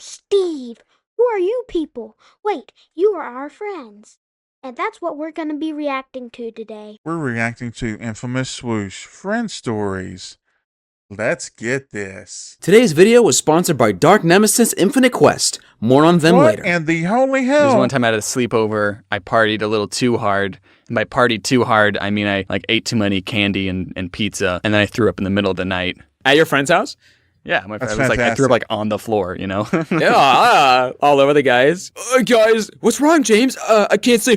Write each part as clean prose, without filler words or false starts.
Steve. Who are you people? Wait, you are our friends. And that's what we're going to be reacting to today. We're reacting to infamous Swoosh friend stories. Let's get this. Today's video was sponsored by Dark Nemesis Infinite Quest. More on them later. And the holy There was hell? one time I had a sleepover, I partied a little too hard. And by partied too hard, I mean I ate too many candy and pizza, and then I threw up in the middle of the night. At your friend's house? Yeah, my friend That's was like, I threw up fantastic. on the floor, you know? Yeah, all over the guys. Guys, what's wrong, James? I can't see. A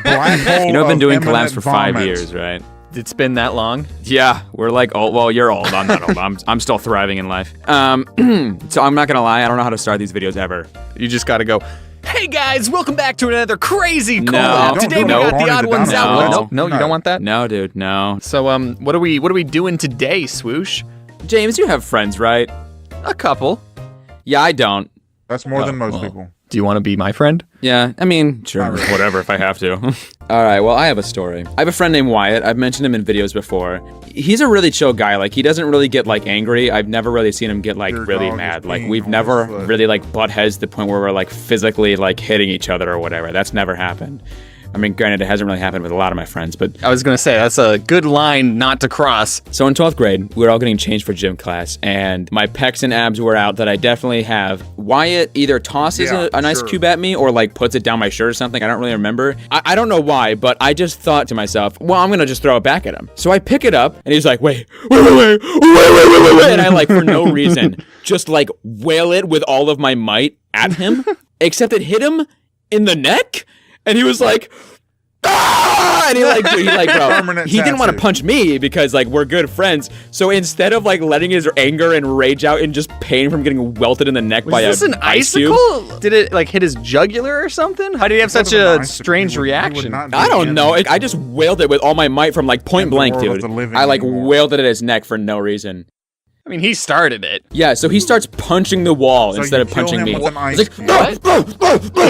black hole You know, I've been of doing imminent collabs for 5 vomit. years, right? It's been that long? Yeah, we're like old. Well, you're old. I'm not old. I'm still thriving in life. So I'm not gonna lie. I don't know how to start these videos ever. You just gotta go, hey guys, welcome back to another crazy No. collab. Don't Today do we it. got Barney the odd the ones dinosaur. out. No. No, you don't want that? No, dude, no. So what are we doing today, Swoosh? James, you have friends, right? A couple. Yeah, I don't. That's more than most well. people. Do you want to be my friend? Yeah, I mean, sure, Not really. whatever if I have to. All right, well, I have a story. I have a friend named Wyatt. I've mentioned him in videos before. He's a really chill guy. Like, he doesn't really get, like, angry. I've never really seen him get, like, Your really dog is mad. Like, peeing we've on never his foot. really, like, butt heads to the point where we're, like, physically, like, hitting each other or whatever. That's never happened. I mean, granted, it hasn't really happened with a lot of my friends, but... I was gonna say, that's a good line not to cross. So in 12th grade, we were all getting changed for gym class, and my pecs and abs were out that I definitely have. Wyatt either tosses Yeah, a nice sure. cube at me or like puts it down my shirt or something. I don't really remember. I don't know why, but I just thought to myself, well, I'm gonna just throw it back at him. So I pick it up, and he's like, wait. And I like, for no reason, just like wail it with all of my might at him, except it hit him in the neck, and he was like, ah! And he bro, Permanent he didn't want to tattoo. punch me because like we're good friends. So instead of like letting his anger and rage out in just pain from getting welted in the neck by Was this an an ice cube, icicle? Did it like hit his jugular or something? How did he have such Sort of an a icicle. strange He would reaction? not do I it don't again. know. I just wailed it with all my might from like point In the blank, world of dude. the living I like anymore. wailed it at his neck for no reason. I mean, he started it. Yeah, so he starts punching the wall So instead you of kill punching him me. with an ice It's cube. like,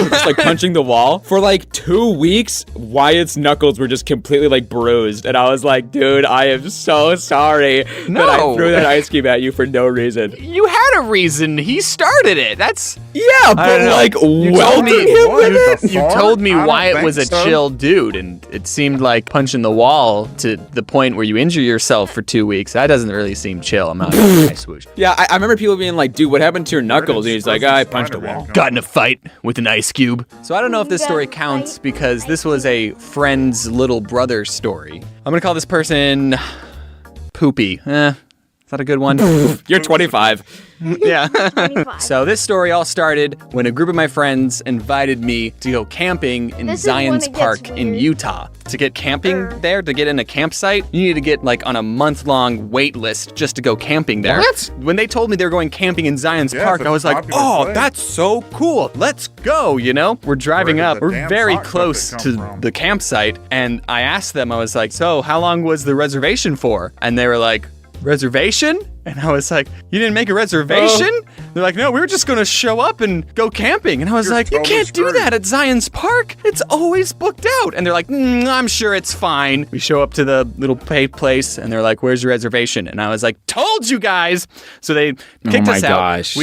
just like punching the wall. For like 2 weeks, Wyatt's knuckles were just completely like bruised. And I was like, dude, I am so sorry that I No. threw that ice cube at you for no reason. You had a reason. He started it. That's. Yeah, I but don't know. like You told welting me- him What? with it? The You fart? told me I don't Wyatt was a think so. chill dude, and it seemed like punching the wall to the point where you injure yourself for 2 weeks. That doesn't really seem chill. I'm not gonna lie, Swoosh. Yeah, I remember people being like, dude, what happened to your knuckles? And he's like, I punched a wall. Got in a fight with an ice cube. So I don't know if this You story got in a counts fight because with this was a friend's little brother story. I'm gonna call this person Poopy. Is that a good one? You're 25. Yeah. 25. So this story all started when a group of my friends invited me to go camping in This is when Zions it gets Park in weird. Utah. To get camping there, to get in a campsite, you need to get like on a month-long wait list just to go camping there. What? When they told me they were going camping in Zions Yeah, Park, it's I a was like, popular oh, place. that's so cool. Let's go, you know? We're driving Where did up. the We're damn very sock close puppet to come from? the campsite, and I asked them, I was like, so how long was the reservation for? And they were like, reservation? And I was like, you didn't make a reservation? They're like, no, we were just gonna show up and go camping. And I was You're like, you totally can't do screwed. that at Zions Park. It's always booked out. And they're like, I'm sure it's fine. We show up to the little place and they're like, where's your reservation? And I was like, told you guys. So they kicked my us out. gosh.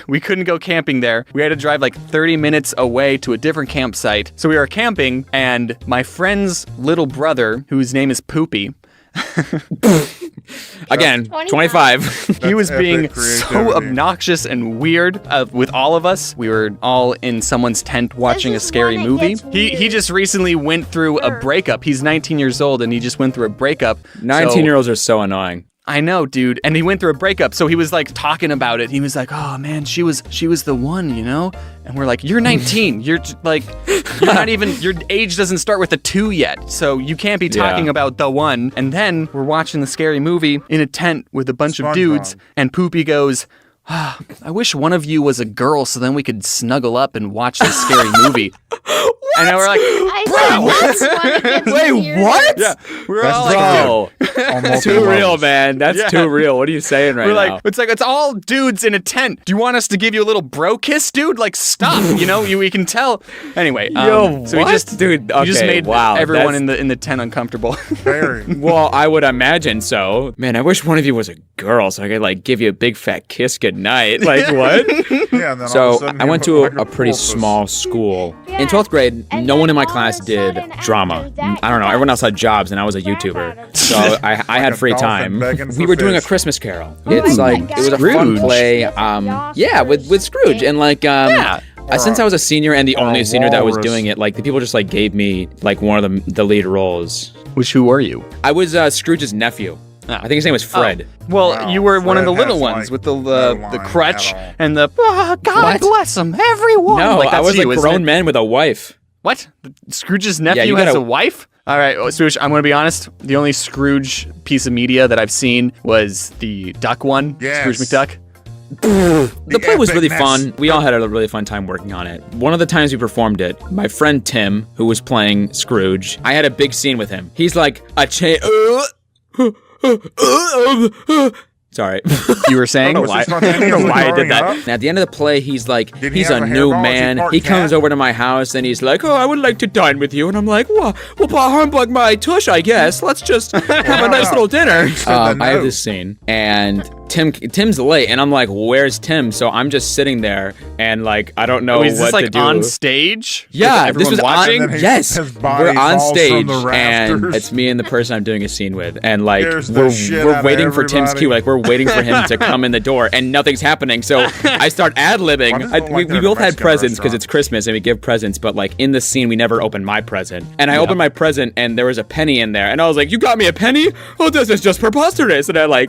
We couldn't go camping there. We had to drive like 30 minutes away to a different campsite. So we were camping and my friend's little brother, whose name is Poopy, Again, 25. he was epic being creativity. so obnoxious and weird with all of us. We were all in someone's tent watching a is scary when it movie. gets He weird. just recently went through a Sure. breakup. He's 19 years old and he just went through a breakup. 19-year-olds are so annoying. I know, dude. And he went through a breakup, so he was like talking about it. He was like, "Oh man, she was the one, you know." And we're like, "You're 19. You're like, you're not even. Your age doesn't start with a 2 yet, so you can't be talking Yeah. about the one." And then we're watching the scary movie in a tent with a bunch of dudes, SpongeBob. and Poopy goes, I wish one of you was a girl so then we could snuggle up and watch this scary movie. And then we're like, I said that's one against Wait, the what? yeah, we're That's all like, Bro, On that's multiple too real, levels. man. That's Yeah. too real. What are you saying right we're now? like, it's all dudes in a tent. Do you want us to give you a little bro kiss, dude? Like, stop. We can tell. Anyway, Yo, so we what? just, Dude, you just okay, made wow, everyone that's- in the tent uncomfortable. Very. Well, I would imagine so. Man, I wish one of you was a girl so I could like give you a big fat kiss goodnight. Like what? Yeah, and then all of a So sudden I you went look to like a pretty porpoise. small school. Yeah, In 12th grade, and no then one in my all class of a did sudden drama. after that, I don't know. you Everyone got else had jobs, and I was a crap YouTuber. out of So I had a free dolphin time. begging We for were doing a fish. Christmas Carol. Oh It's my like God. it was a fun Scrooge. play. Different Yeah, with Scrooge and like Yeah. since I was a senior and the Or a only senior that was walrus. doing it, like the people just like gave me like one of the lead roles. Who were you? I was Scrooge's nephew. Ah. I think his name was Fred. Well, Wow, you were one of the Fred little has, ones like, with the no line crutch at all. and the God What? bless them, everyone. No, like, I that's was you, a isn't grown it? man with a wife. What? Scrooge's nephew you has gotta- a wife? All right, well, Swoosh, I'm going to be honest. The only Scrooge piece of media that I've seen was the duck one, Yes. Scrooge McDuck. The play was really epicness. fun. We all had a really fun time working on it. One of the times we performed it, my friend Tim, who was playing Scrooge, I had a big scene with him. He's like a Sorry. You were saying? Was why, he spontaneously I don't know why I did throwing that. up? And at the end of the play, he's like, Did he he's a have a new hairball? Was he man. part He comes cat? over to my house and he's like, oh, I would like to dine with you. And I'm like, well, humbug my tush, I guess. Let's just have a nice little dinner. said that I have no. this scene, and Tim's late, and I'm like, where's Tim? So I'm just sitting there, and like, I don't know Oh, is what this to like do. on stage? Yeah, With this everyone was watching. And then yes, his body we're on falls from stage, the and rafters. it's me and the person I'm doing a scene with, and like Scares the shit out we're of waiting for Tim's everybody. cue, like we're waiting for him to come in the door, and nothing's happening. So I start ad Why libbing. does it look like We they're at a both had Mexican presents because restaurant? it's Christmas and we give presents, but like in the scene we never opened my present, and I opened my present and there was a penny in there, and I was like, "You got me a penny? Oh, this is just preposterous!" And I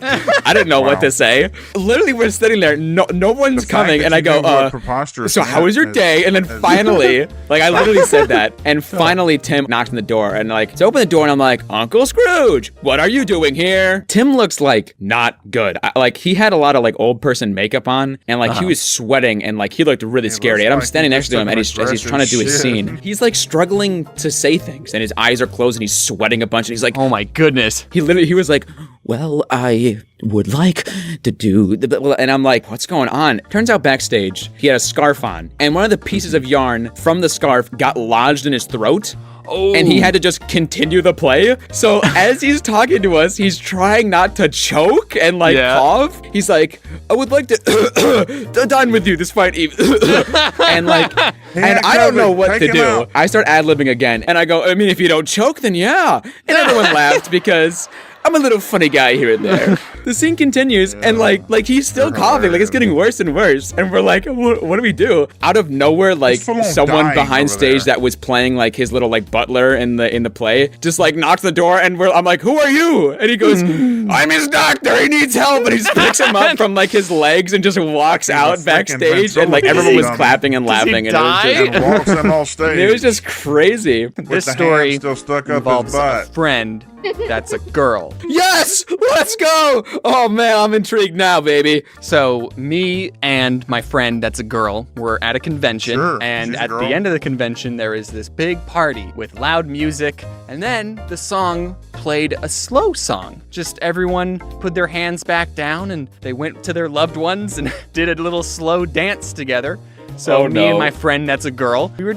didn't know what Wow. to say. Literally, we're sitting there, no one's The fact coming, that and I you go, knew what preposterous so how was your meant day? And then is- finally, like I literally said that, and finally Tim knocked on the door, and like to open the door, and I'm like, Uncle Scrooge, what are you doing here? Tim looks like not good. Like he had a lot of like old person makeup on, and like he was sweating, and like he looked really scary. looks And I'm like standing he next just to him, took and an as he's trying to do his aggressive scene, shit. he's like struggling to say things, and his eyes are closed, and he's sweating a bunch, and he's like, Oh my goodness. he was like, well, I would like to do and I'm like, what's going on? Turns out backstage, he had a scarf on, and one of the pieces of yarn from the scarf got lodged in his throat. Oh. And he had to just continue the play. So as he's talking to us, he's trying not to choke and like Yeah. cough. He's like, I would like to dine with you this fine evening. And like, and had I don't know COVID. what Take to him do. out. I start ad-libbing again, and I go, I mean, if you don't choke, then yeah. And everyone laughed because I'm a little funny guy here and there. The scene continues, and like he's still coughing, like it's getting worse and worse. And we're like, what do we do? Out of nowhere, like full on someone dying behind over stage there. that was playing like his little like butler in the play just like knocks the door, and I'm like, who are you? And he goes, I'm his doctor. He needs help. And he just picks him up from like his legs and just walks He's a out freaking backstage, and like ventriloquist everyone was dummy. clapping and Does he laughing, and die? And walks him off stage. it was just crazy. with This the story hand still stuck up involves his butt. a friend that's a girl. Yes, let's go. Oh man, I'm intrigued now, baby. So me and my friend that's a girl were at a convention, Sure, and she's a at girl. the end of the convention there is this big party with loud music, and then the song played a slow song. Just everyone put their hands back down and they went to their loved ones and did a little slow dance together. So Oh, me and no. my friend that's a girl, we were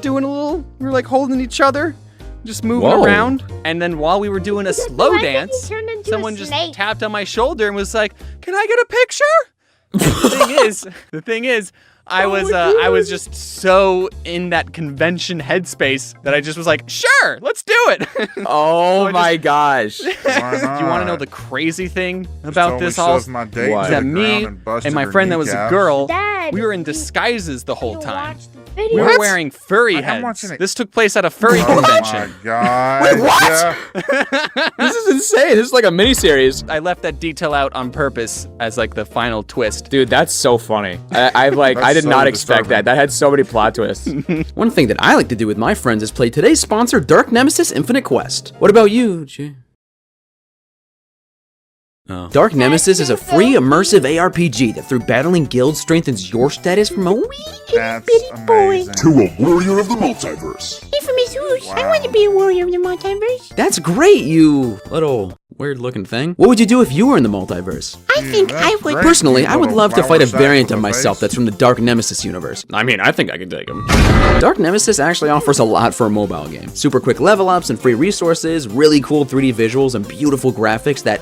like holding each other, just moving Whoa. around, and then while we were doing a slow Why did he dance, turn into a someone just snake? tapped on my shoulder and was like, "Can I get a picture?" the thing is, I was just so in that convention headspace that I just was like, "Sure, let's do it." Oh I my gosh. Why not? Do you want to know the crazy thing about Totally this all? shoved my date What? to Is the that me ground busted and my her friend that was a kneecaps. girl, Dad, we were in you disguises the whole need to time. watch the We video. were wearing furry I'm heads. watching it. This took place at a furry Oh convention. my god. Wait, what? Yeah. This is insane. This is like a miniseries. I left that detail out on purpose as like the final twist. Dude, that's so funny. I That's did so not expect disturbing. that. That had so many plot twists. One thing that I like to do with my friends is play today's sponsor, Dark Nemesis Infinite Quest. What about you, Jay? Dark Nemesis is a free immersive ARPG that through battling guilds strengthens your status from a wee That's bitty boy amazing. To a warrior of the multiverse. Hey, for Miss Swoosh, I Wow. want to be a warrior of the multiverse. That's great, you little weird looking thing. What would you do if you were in the multiverse? I think I that's would. great. Personally, I would Little love to fight a flower variant sack of with a myself face. that's from the Dark Nemesis universe. I mean, I think I can take him. Dark Nemesis actually offers a lot for a mobile game. Super quick level ups and free resources, really cool 3D visuals, and beautiful graphics that,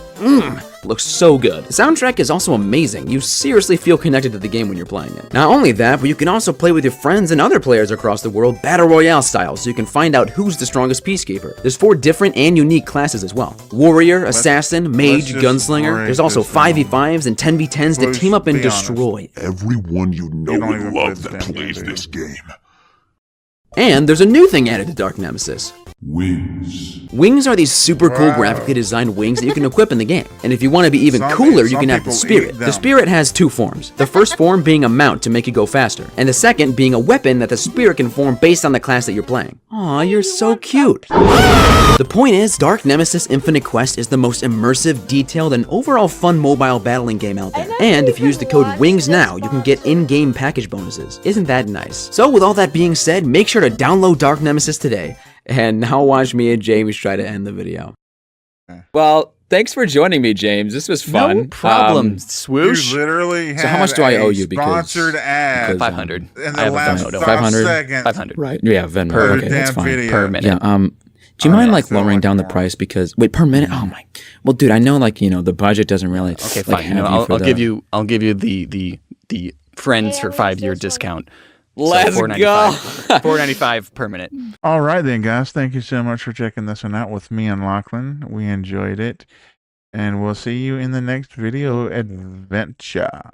looks so good. The soundtrack is also amazing. You seriously feel connected to the game when you're playing it. Not only that, but you can also play with your friends and other players across the world Battle Royale style, so you can find out who's the strongest peacekeeper. There's 4 different and unique classes as well. Warrior, Assassin, Mage, just Gunslinger. break There's also this down. 5v5s and 10v10s to Swoosh, team up and be honest. destroy. Everyone you know You don't would even play love the that damn plays game, do this game. And there's a new thing added to Dark Nemesis. Wings. Wings are these super cool Wow. graphically designed wings that you can equip in the game. And if you want to be even Some- cooler, you some can have the people Spirit. eat The them. Spirit has 2 forms. The first form being a mount to make you go faster, and the second being a weapon that the Spirit can form based on the class that you're playing. Aw, you're so cute. The point is, Dark Nemesis Infinite Quest is the most immersive, detailed, and overall fun mobile battling game out there. And if you use the code WINGS now, you can get in-game package bonuses. Isn't that nice? So with all that being said, make sure to download Dark Nemesis today. And now watch me and James try to end the video. Well, thanks for joining me, James. This was fun. No problem, Um, You Swoosh. literally So how much had do I a owe you? Because- sponsored ad because, 500. in I the have a last Venmo. 5 500? seconds. 500. right. Yeah, Venmo. Per Okay, that's damn fine. video. Per minute. Yeah. Do you Oh, mind yeah, I like feel lowering like down the more. price because wait per minute? Oh my. Well, dude, I know like the budget doesn't really. Okay, like, fine. have you I'll for the- give you the friends for 5-year discount. Let's so go. $4.95 per minute. All right, then, guys. Thank you so much for checking this one out with me and Lachlan. We enjoyed it. And we'll see you in the next video adventure.